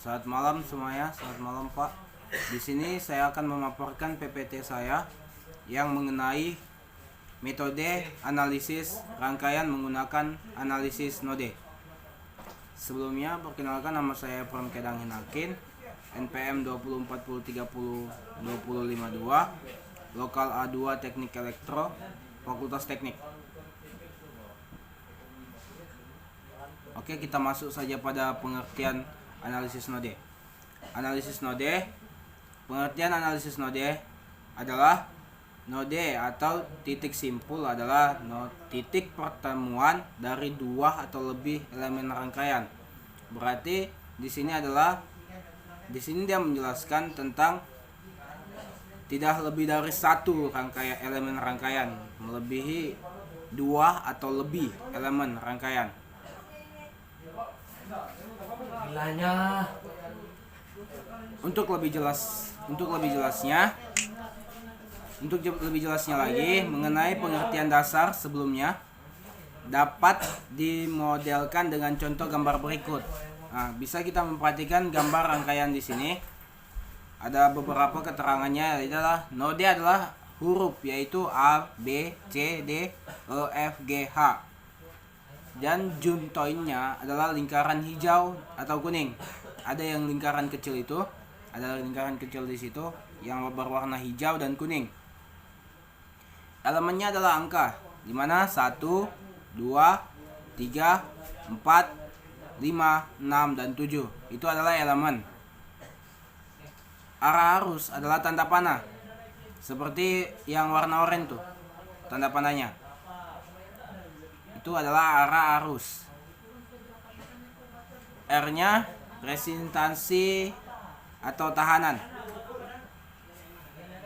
Selamat malam semuanya, selamat malam Pak. Di sini saya akan memaparkan PPT saya yang mengenai metode analisis rangkaian menggunakan analisis node. Sebelumnya, perkenalkan, nama saya Pram Kedang Hinakin, NPM 2040302052, lokal A2 Teknik Elektro, Fakultas Teknik. Oke, kita masuk saja pada pengertian analisis node. Pengertian analisis node adalah node atau titik simpul adalah titik pertemuan dari dua atau lebih elemen rangkaian. Berarti di sini dia menjelaskan tentang tidak lebih dari satu elemen rangkaian, melebihi dua atau lebih elemen rangkaian. Untuk lebih jelasnya lagi mengenai pengertian dasar sebelumnya dapat dimodelkan dengan contoh gambar berikut. Nah, bisa kita memperhatikan gambar rangkaian di sini. Ada beberapa keterangannya, adalah node adalah huruf, yaitu A, B, C, D, E, F, G, H. Dan juntoinnya adalah lingkaran hijau atau kuning. Ada yang lingkaran kecil itu, ada lingkaran kecil di situ yang berwarna hijau dan kuning. Elemennya adalah angka, di mana 1, 2, 3, 4, 5, 6, dan 7. Itu adalah elemen. Arah arus adalah tanda panah, seperti yang warna oranye tuh, tanda panahnya. Itu adalah arah arus. R-nya resistansi atau tahanan.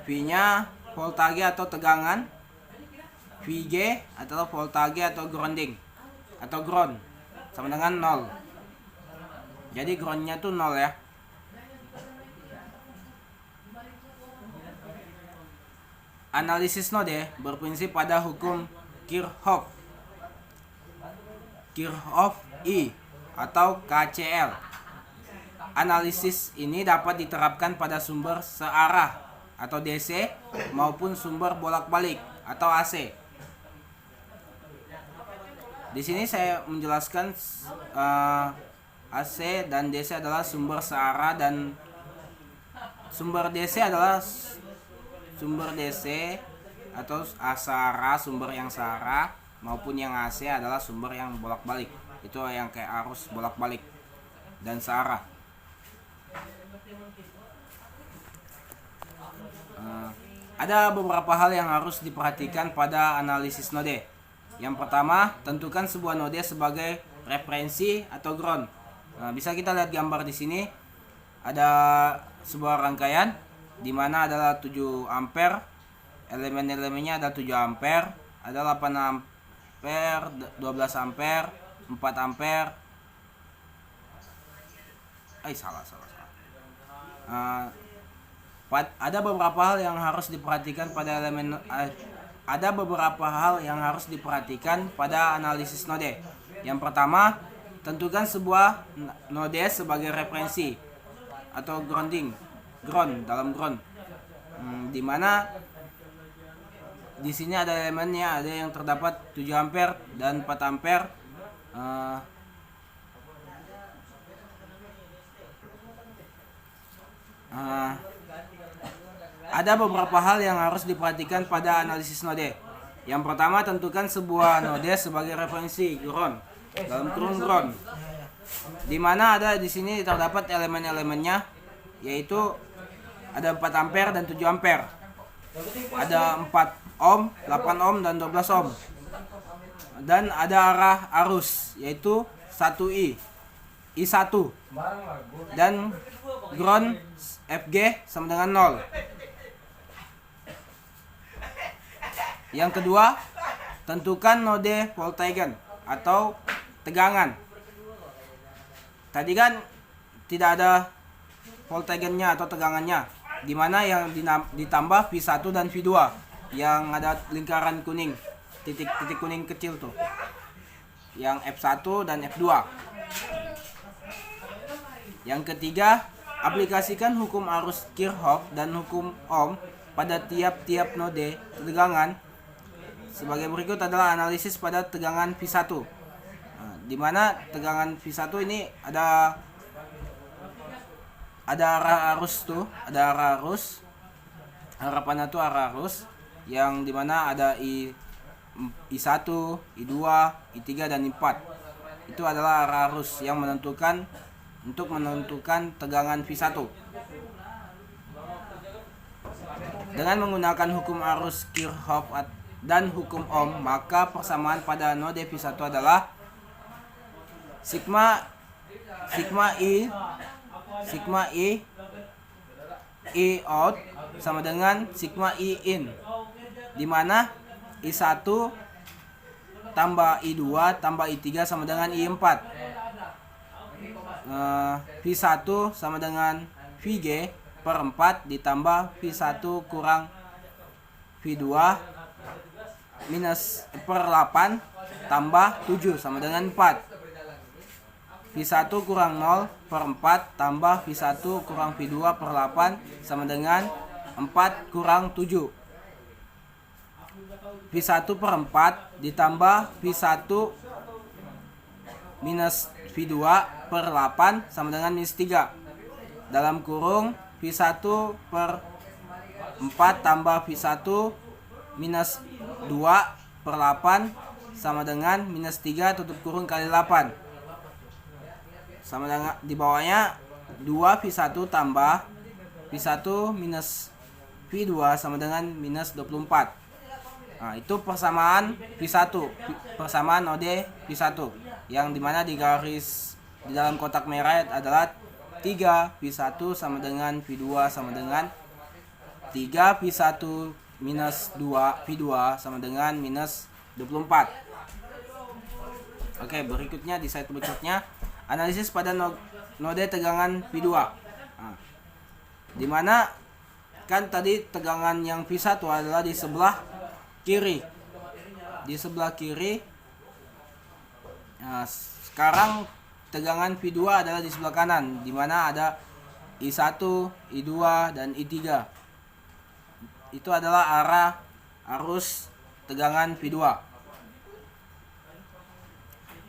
V-nya voltage atau tegangan. VG adalah voltage atau grounding atau ground, sama dengan 0. Jadi groundnya tuh 0 ya. Analisis node berprinsip pada hukum Kirchhoff I atau KCL. Analisis ini dapat diterapkan pada sumber searah atau DC maupun sumber bolak-balik atau AC. Di sini saya menjelaskan AC dan DC adalah sumber searah, dan sumber DC adalah sumber DC atau searah, sumber yang searah, maupun yang AC adalah sumber yang bolak-balik. Itu yang kayak arus bolak-balik dan searah. Ada beberapa hal yang harus diperhatikan pada analisis node. Yang pertama, tentukan sebuah node sebagai referensi atau ground. Bisa kita lihat gambar di sini. Ada sebuah rangkaian di mana adalah 7 ampere. Elemen-elemennya ada 7 ampere, ada 8 ampere, 12 ampere, 4 ampere. Salah. Ada beberapa hal yang harus diperhatikan pada analisis node. Yang pertama, tentukan sebuah node sebagai referensi atau ground dalam ground. Di mana di sini ada elemennya, ada yang terdapat 7 ampere dan 4 ampere. Ada beberapa hal yang harus diperhatikan pada analisis node. Yang pertama, tentukan sebuah node sebagai referensi ground dalam kurung ground. Di mana ada di sini terdapat elemen-elemennya, yaitu ada 4 ampere dan 7 ampere. Ada 4 ohm, 8 ohm, dan 12 ohm. Dan ada arah arus, yaitu 1I, I1. Dan ground FG sama dengan 0. Yang kedua, tentukan node voltage atau tegangan. Tadi kan tidak ada voltage-nya atau tegangannya, di mana yang ditambah V1 dan V2 yang ada lingkaran kuning, titik kuning kecil tuh, yang F1 dan F2. Yang ketiga, aplikasikan hukum arus Kirchhoff dan hukum Ohm pada tiap-tiap node tegangan. Sebagai berikut adalah analisis pada tegangan V1. Nah, di mana tegangan V1 ini ada arah arus tuh, ada arah arus. Harapannya tuh arah arus yang dimana ada I1, I2, I3 dan I4. Itu adalah arah arus yang menentukan tegangan V1. Dengan menggunakan hukum arus Kirchhoff dan hukum Ohm, maka persamaan pada node V1 adalah sigma I out sama dengan sigma I in, di mana I1 tambah I2 tambah I3 sama dengan I4. V1 sama dengan Vg per 4 ditambah V1 kurang V2 minus per 8 tambah 7 sama dengan 4. V1 kurang 0 per 4 tambah V1 kurang V2 per 8 sama dengan 4 kurang 7. V1 per 4 ditambah V1 minus V2 per 8 sama dengan minus 3. Dalam kurung V1 per 4 tambah V1 minus 2 per 8 sama dengan minus 3 tutup kurung kali 8. Sama dengan di bawahnya 2 V1 tambah V1 minus V2 sama dengan minus 24. Nah, itu persamaan V1, persamaan node V1 yang dimana di garis di dalam kotak merah adalah 3 V1 sama dengan V2 sama dengan 3 V1 minus 2 V2 sama dengan minus 24. Oke, berikutnya di slide berikutnya analisis pada node tegangan V2. Nah, dimana kan tadi tegangan yang V1 adalah di sebelah kiri. Nah, sekarang tegangan V2 adalah di sebelah kanan, di mana ada I1, I2 dan I3. Itu adalah arah arus tegangan V2.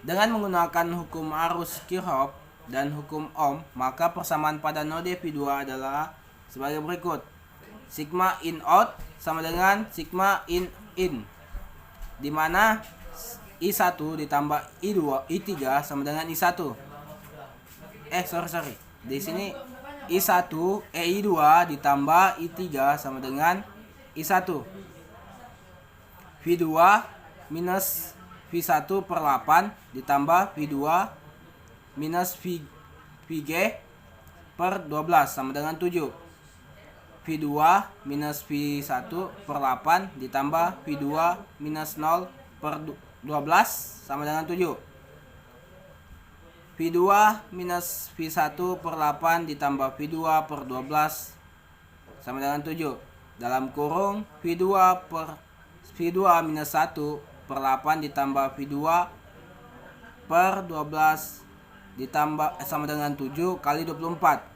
Dengan menggunakan hukum arus Kirchhoff dan hukum Ohm, maka persamaan pada node V2 adalah sebagai berikut. Sigma in out sama dengan sigma in, di mana I1 ditambah I3 sama dengan I1. Di sini I2 ditambah I3 sama dengan I1. V2 minus V1 per 8 ditambah V2 minus Vg per 12 sama dengan 7. V2 minus V1 per 8 ditambah V2 minus 0 per 12 sama dengan 7. V2 minus V1 per 8 ditambah V2 per 12 sama dengan 7. Dalam kurung V2 minus 1 per 8 ditambah V2 per 12 ditambah sama dengan 7 kali 24.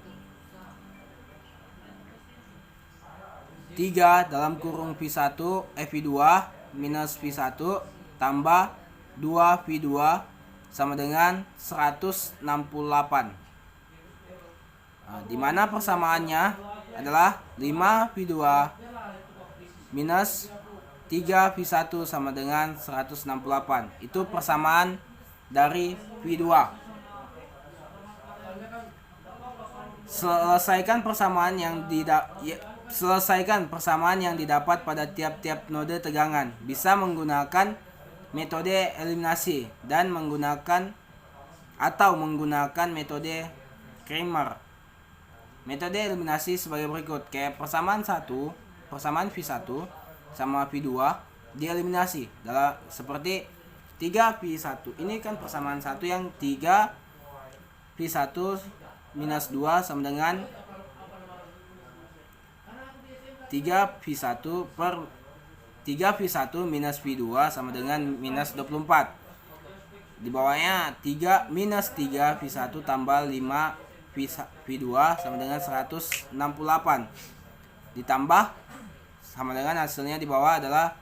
3 dalam kurung V2 minus V1 tambah 2 V2 sama dengan 168. Nah, di mana persamaannya adalah 5 V2 minus 3 V1 sama dengan 168. Itu persamaan dari V2. Selesaikan persamaan yang didapat pada tiap-tiap node tegangan bisa menggunakan metode eliminasi dan menggunakan metode Kramer. Metode eliminasi sebagai berikut. Kayak persamaan V1 sama V2 dieliminasi dalam seperti 3V1. Ini kan persamaan 1 yang 3V1 minus 2 sama dengan 3V1 minus V2 sama dengan minus 24. Di bawahnya 3 minus 3V1 tambah 5 V2 sama dengan 168 ditambah sama dengan hasilnya di bawah adalah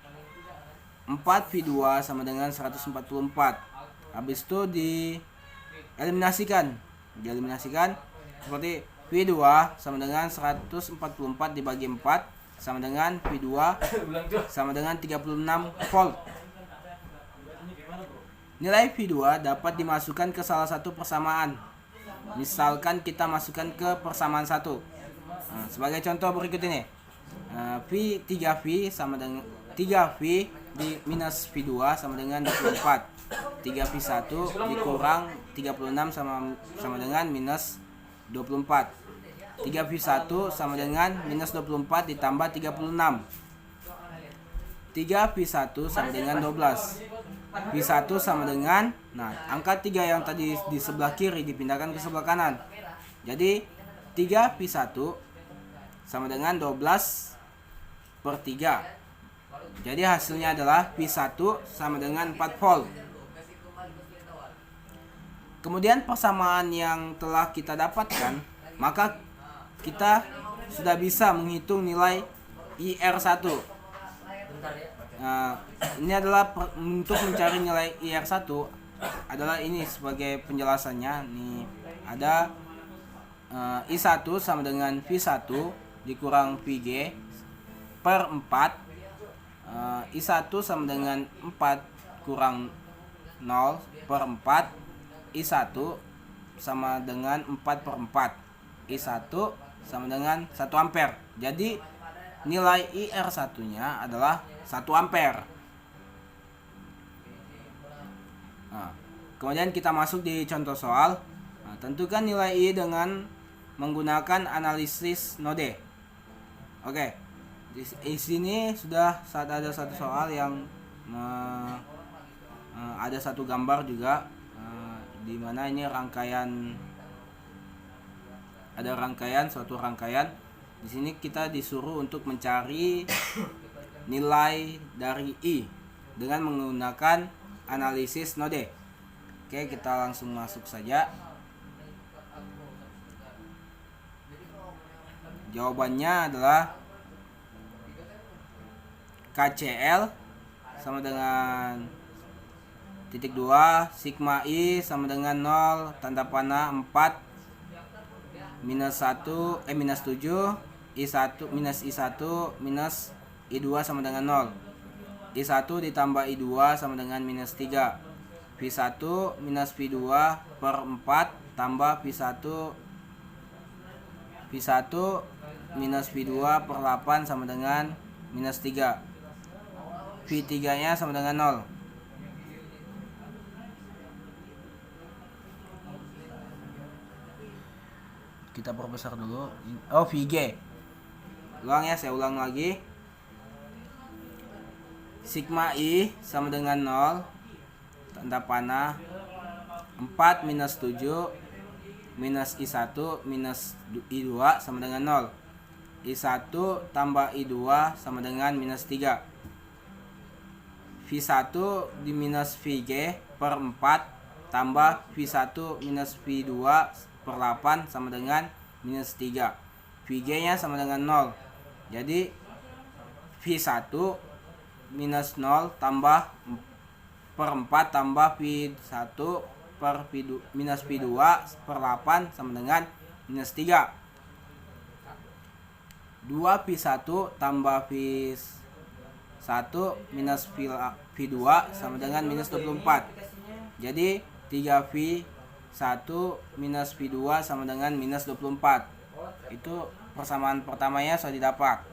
4V2 sama dengan 144. Habis itu dieliminasikan seperti V2 sama dengan 144 dibagi 4 sama dengan V2 sama dengan 36 volt. Nilai V2 dapat dimasukkan ke salah satu persamaan. Misalkan kita masukkan ke persamaan 1. Sebagai contoh berikut ini. V 3V sama dengan 3V di minus V2 sama dengan 24. 3V1 dikurang 36 sama dengan minus 24. 3V1 sama dengan minus 24 ditambah 36. 3V1 sama dengan 12. V1 sama dengan, angka 3 yang tadi di sebelah kiri dipindahkan ke sebelah kanan. Jadi 3V1 sama dengan 12/3. Jadi hasilnya adalah V1 sama dengan 4 volt. Kemudian persamaan yang telah kita dapatkan, maka kita sudah bisa menghitung nilai IR1. Ini adalah untuk mencari nilai IR1 adalah ini sebagai penjelasannya. Nih ada I1 sama dengan V1 dikurang VG per 4. I1 sama dengan 4 kurang 0 per 4. I1 sama dengan 4/4. I1 sama dengan 1 ampere. Jadi nilai IR1 nya adalah 1 ampere. Kemudian kita masuk di contoh soal. Tentukan nilai I dengan menggunakan analisis node. Oke. Di sini sudah ada satu soal yang ada satu gambar juga, di mana ini suatu rangkaian. Di sini kita disuruh untuk mencari nilai dari I dengan menggunakan analisis node. Oke, kita langsung masuk saja. Jawabannya adalah KCL sama dengan titik 2, sigma I sama dengan 0, tanda panah 4 minus 7, I1 minus I1 minus I2 sama dengan 0. I1 ditambah I2 sama dengan minus 3. V1 minus V2 per 4 tambah V1 minus V2 per 8 sama dengan minus 3. V3 nya sama dengan 0. Kita perbesar dulu. VG. Saya ulang lagi. Sigma I sama dengan 0, tanda panah 4 minus 7 minus I1 minus I2 sama dengan 0. I1 tambah I2 sama dengan minus 3. V1 di minus VG per 4 tambah V1 minus V2 per 8 sama dengan minus 3. VG nya sama dengan 0. Jadi V1 minus 0 tambah per 4 tambah V1 per minus V2 per 8 sama dengan minus 3. 2V1 tambah V1 minus V2 sama dengan minus 24. Jadi 3V1 minus V2 sama dengan minus 24. Itu persamaan pertamanya sudah didapat.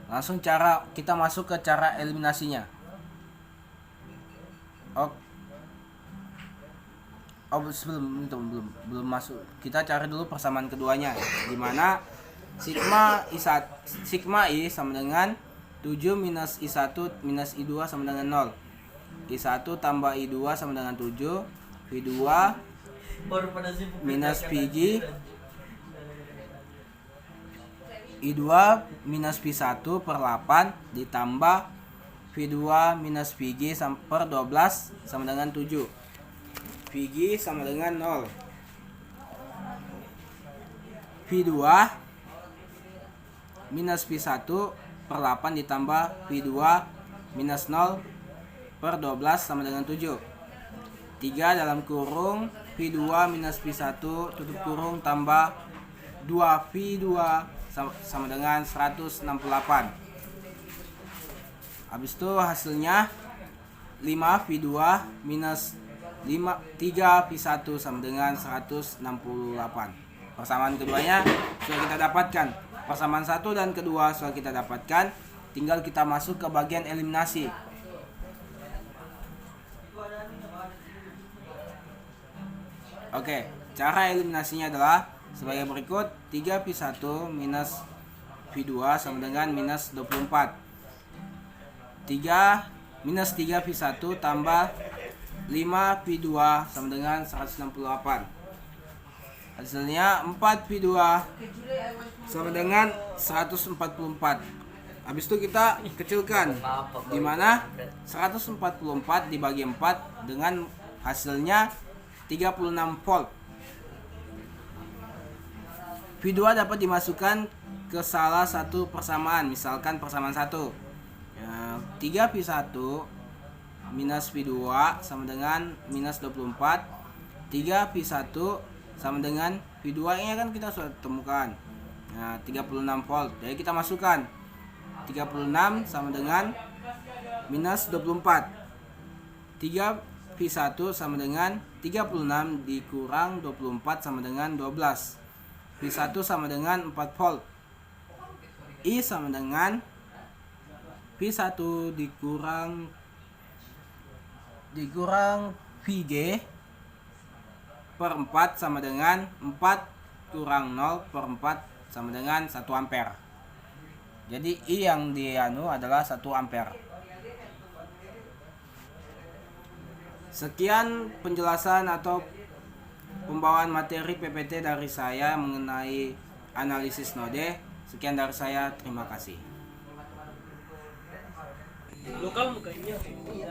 Langsung kita masuk ke cara eliminasinya. Belum masuk. Kita cari dulu persamaan keduanya, di mana sigma I sama dengan 7 minus I1 minus I2 sama dengan 0. I1 tambah I2 sama dengan 7. V2 minus VG, I2 minus V1 per 8 ditambah V2 minus VG per 12 sama dengan 7. VG sama dengan 0. V2 minus V1 per 8 ditambah V2 minus 0 per 12 sama dengan 7. 3 dalam kurung V2 minus V1 tutup kurung tambah 2V2 sama dengan 168. Habis itu hasilnya 5V2 minus 3V1 sama dengan 168. Persamaan keduanya sudah kita dapatkan. Persamaan 1 dan kedua sudah kita dapatkan. Tinggal kita masuk ke bagian eliminasi. Oke, cara eliminasinya adalah sebagai berikut. 3V1 minus V2 sama dengan minus 24. 3 minus 3V1 tambah 5V2 sama dengan 168. Hasilnya 4V2 sama dengan 144. Habis itu kita kecilkan, di mana 144 dibagi 4 dengan hasilnya 36 volt. V2 dapat dimasukkan ke salah satu persamaan, misalkan persamaan 1. 3V1 minus V2 sama dengan minus 24. 3V1 sama dengan V2 nya kan kita sudah temukan. 36 volt. Jadi kita masukkan 36 sama dengan minus 24. 3V1 sama dengan 36 dikurang 24 sama dengan 12. V1 sama dengan 4 volt. I sama dengan V1 dikurang VG per 4 sama dengan 4 kurang 0 per 4 sama dengan 1 ampere. Jadi I yang adalah 1 ampere. Sekian penjelasan atau pembawaan materi PPT dari saya mengenai analisis node. Sekian dari saya, terima kasih.